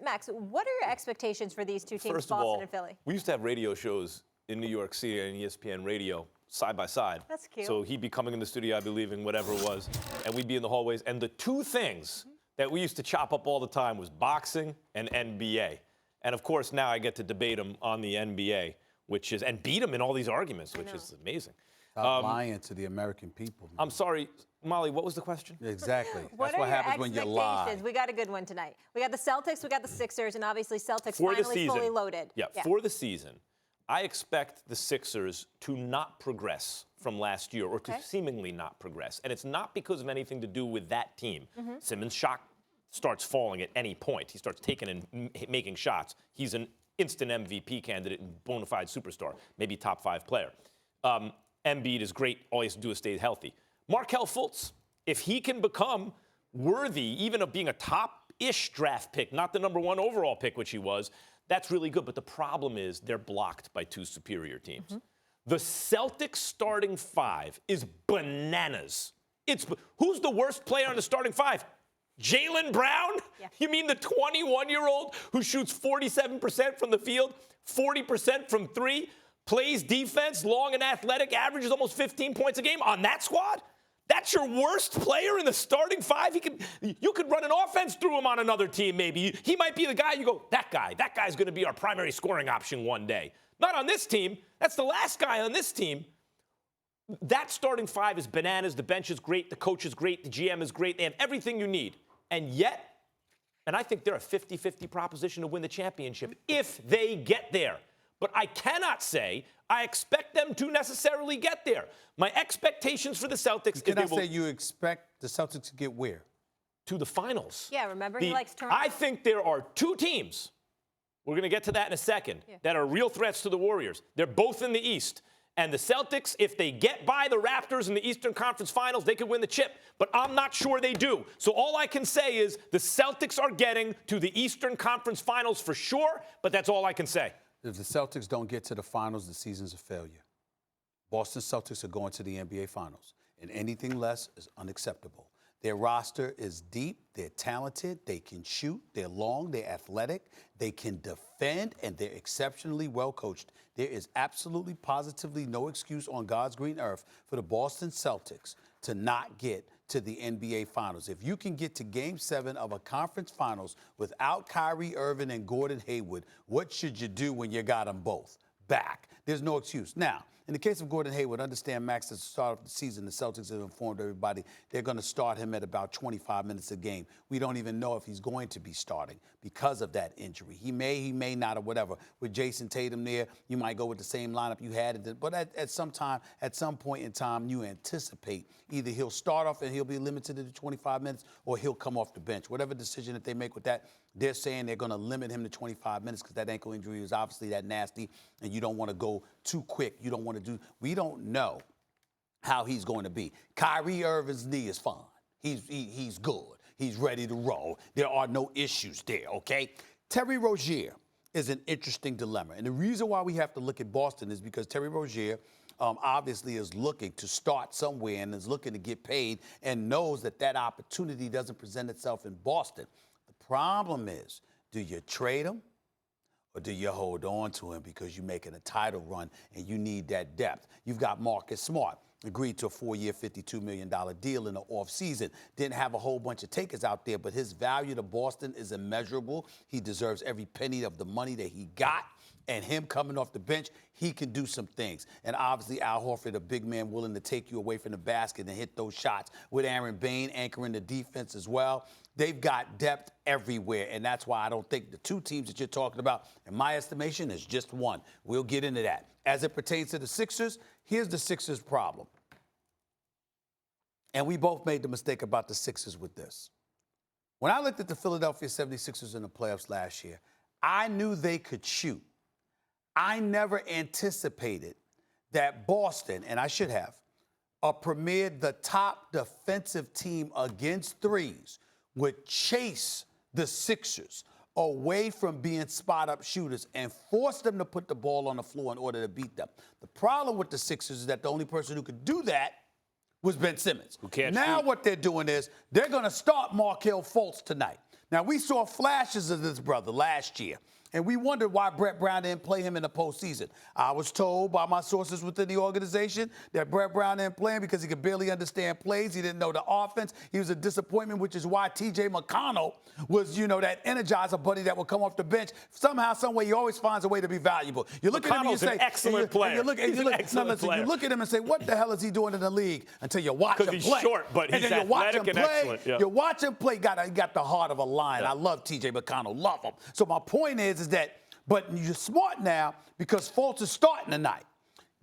Max, what are your expectations for these two teams, First Boston of all, and Philly? we used to have radio shows in New York City and ESPN radio side by side. That's cute. So he'd be coming in the studio, I believe, in whatever it was, and we'd be in the hallways. And the two things that we used to chop up all the time was boxing and NBA. And of course, now I get to debate him on the NBA, and beat him in all these arguments, which is amazing. Stop lying to the American people. Man. I'm sorry, Molly, what was the question? Exactly. What That's are what your happens when you lie. expectations? We got a good one tonight. We got the Celtics, we got the Sixers, and obviously Celtics For the finally season, fully loaded. Yeah, for the season, I expect the Sixers to not progress from last year, or to seemingly not progress. And it's not because of anything to do with that team. Simmons' shot starts falling at any point. He starts taking and making shots. He's an instant MVP candidate and bona fide superstar, maybe top 5 player. Embiid is great. All he has to do is stay healthy. Markelle Fultz, if he can become worthy even of being a top-ish draft pick, not the number 1 overall pick, which he was, that's really good. But the problem is they're blocked by 2 superior teams. The Celtics starting 5 is bananas. Who's the worst player on the starting 5? Jaylen Brown? Yeah. You mean the 21-year-old who shoots 47% from the field, 40% from 3, plays defense, long and athletic, averages almost 15 points a game on that squad? That's your worst player in the starting 5? You could run an offense through him on another team maybe. He might be the guy you go, that guy's going to be our primary scoring option one day. Not on this team. That's the last guy on this team. That starting 5 is bananas. The bench is great. The coach is great. The GM is great. They have everything you need. And yet, and I think they're a 50-50 proposition to win the championship if they get there. But I cannot say I expect them to necessarily get there. My expectations for the Celtics is they will say you expect the Celtics to get where? To the finals. Yeah, remember he likes Toronto. I think there are 2 teams, we're going to get to that in a second, that are real threats to the Warriors. They're both in the East. And the Celtics, if they get by the Raptors in the Eastern Conference Finals, they could win the chip. But I'm not sure they do. So all I can say is the Celtics are getting to the Eastern Conference Finals for sure, but that's all I can say. If the Celtics don't get to the finals, the season's a failure. Boston Celtics are going to the NBA Finals, and anything less is unacceptable. Their roster is deep, they're talented, they can shoot, they're long, they're athletic, they can defend, and they're exceptionally well coached. There is absolutely, positively no excuse on God's green earth for the Boston Celtics to not get to the NBA Finals. If you can get to Game 7 of a conference finals without Kyrie Irving and Gordon Hayward, what should you do when you got them both back? There's no excuse. Now, in the case of Gordon Hayward, understand, Max, at the start of the season, the Celtics have informed everybody they're going to start him at about 25 minutes a game. We don't even know if he's going to be starting because of that injury. He may not, or whatever. With Jason Tatum there, you might go with the same lineup you had. But at some point in time, you anticipate either he'll start off and he'll be limited to 25 minutes, or he'll come off the bench. Whatever decision that they make with that, they're saying they're going to limit him to 25 minutes because that ankle injury is obviously that nasty, and you don't want to go too quick. You don't want to do. We don't know how he's going to be. Kyrie Irving's knee is fine. He's good. He's ready to roll. There are no issues there, okay? Terry Rozier is an interesting dilemma. And the reason why we have to look at Boston is because Terry Rozier obviously is looking to start somewhere and is looking to get paid and knows that opportunity doesn't present itself in Boston. The problem is, do you trade him or do you hold on to him because you're making a title run and you need that depth? You've got Marcus Smart, agreed to a 4-year, $52 million deal in the offseason. Didn't have a whole bunch of takers out there, but his value to Boston is immeasurable. He deserves every penny of the money that he got. And him coming off the bench, he can do some things. And obviously, Al Horford, a big man willing to take you away from the basket and hit those shots, with Aaron Bain anchoring the defense as well. They've got depth everywhere, and that's why I don't think the 2 teams that you're talking about, in my estimation, is just one. We'll get into that. As it pertains to the Sixers, here's the Sixers' problem. And we both made the mistake about the Sixers with this. When I looked at the Philadelphia 76ers in the playoffs last year, I knew they could shoot. I never anticipated that Boston, and I should have, premiered the top defensive team against threes, would chase the Sixers away from being spot-up shooters and force them to put the ball on the floor in order to beat them. The problem with the Sixers is that the only person who could do that was Ben Simmons. Who can't now shoot. What they're doing is they're going to start Markelle Fultz tonight. Now, we saw flashes of this brother last year, and we wondered why Brett Brown didn't play him in the postseason. I was told by my sources within the organization that Brett Brown didn't play him because he could barely understand plays. He didn't know the offense. He was a disappointment, which is why T.J. McConnell was, that energizer buddy that would come off the bench. Somehow, some way, he always finds a way to be valuable. You look at him and you say, an excellent player. You look at him and say, what the hell is he doing in the league? Until you watch him play. Because he's short, but he's athletic and excellent. Yeah. You watch him play. He got the heart of a lion. Yeah. I love T.J. McConnell. Love him. So my point is that, but you're smart now because Fultz is starting tonight.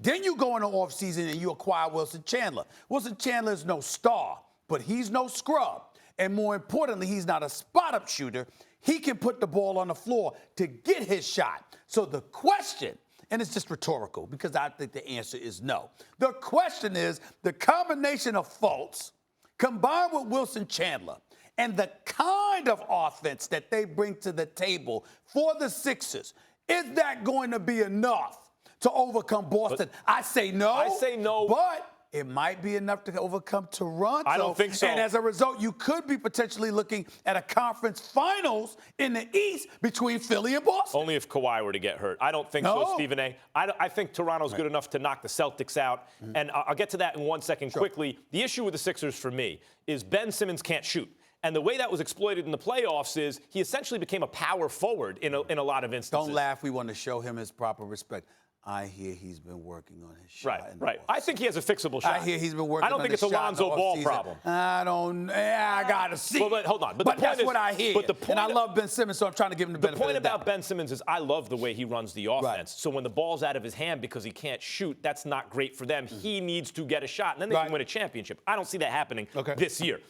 Then you go in the offseason and you acquire Wilson Chandler. Wilson Chandler is no star, but he's no scrub. And more importantly, he's not a spot-up shooter. He can put the ball on the floor to get his shot. So the question, and it's just rhetorical because I think the answer is no. The question is the combination of Fultz combined with Wilson Chandler and the kind of offense that they bring to the table for the Sixers, is that going to be enough to overcome Boston? I say no. I say no. But it might be enough to overcome Toronto. I don't think so. And as a result, you could be potentially looking at a conference finals in the East between Philly and Boston. Only if Kawhi were to get hurt. I don't think so, Stephen A. I think Toronto's good enough to knock the Celtics out. Mm-hmm. And I'll get to that in 1 second quickly. The issue with the Sixers for me is Ben Simmons can't shoot. And the way that was exploited in the playoffs is he essentially became a power forward in a lot of instances. Don't laugh. We want to show him his proper respect. I hear he's been working on his shot. Right. I think he has a fixable shot. I hear he's been working on his shot. I don't think it's a Lonzo Ball problem. I got to see. Well, hold on. But that's what I hear. And I love Ben Simmons, so I'm trying to give him the benefit of the doubt. The point about Ben Simmons is I love the way he runs the offense. Right. So when the ball's out of his hand because he can't shoot, that's not great for them. He needs to get a shot, and then they can win a championship. I don't see that happening this year.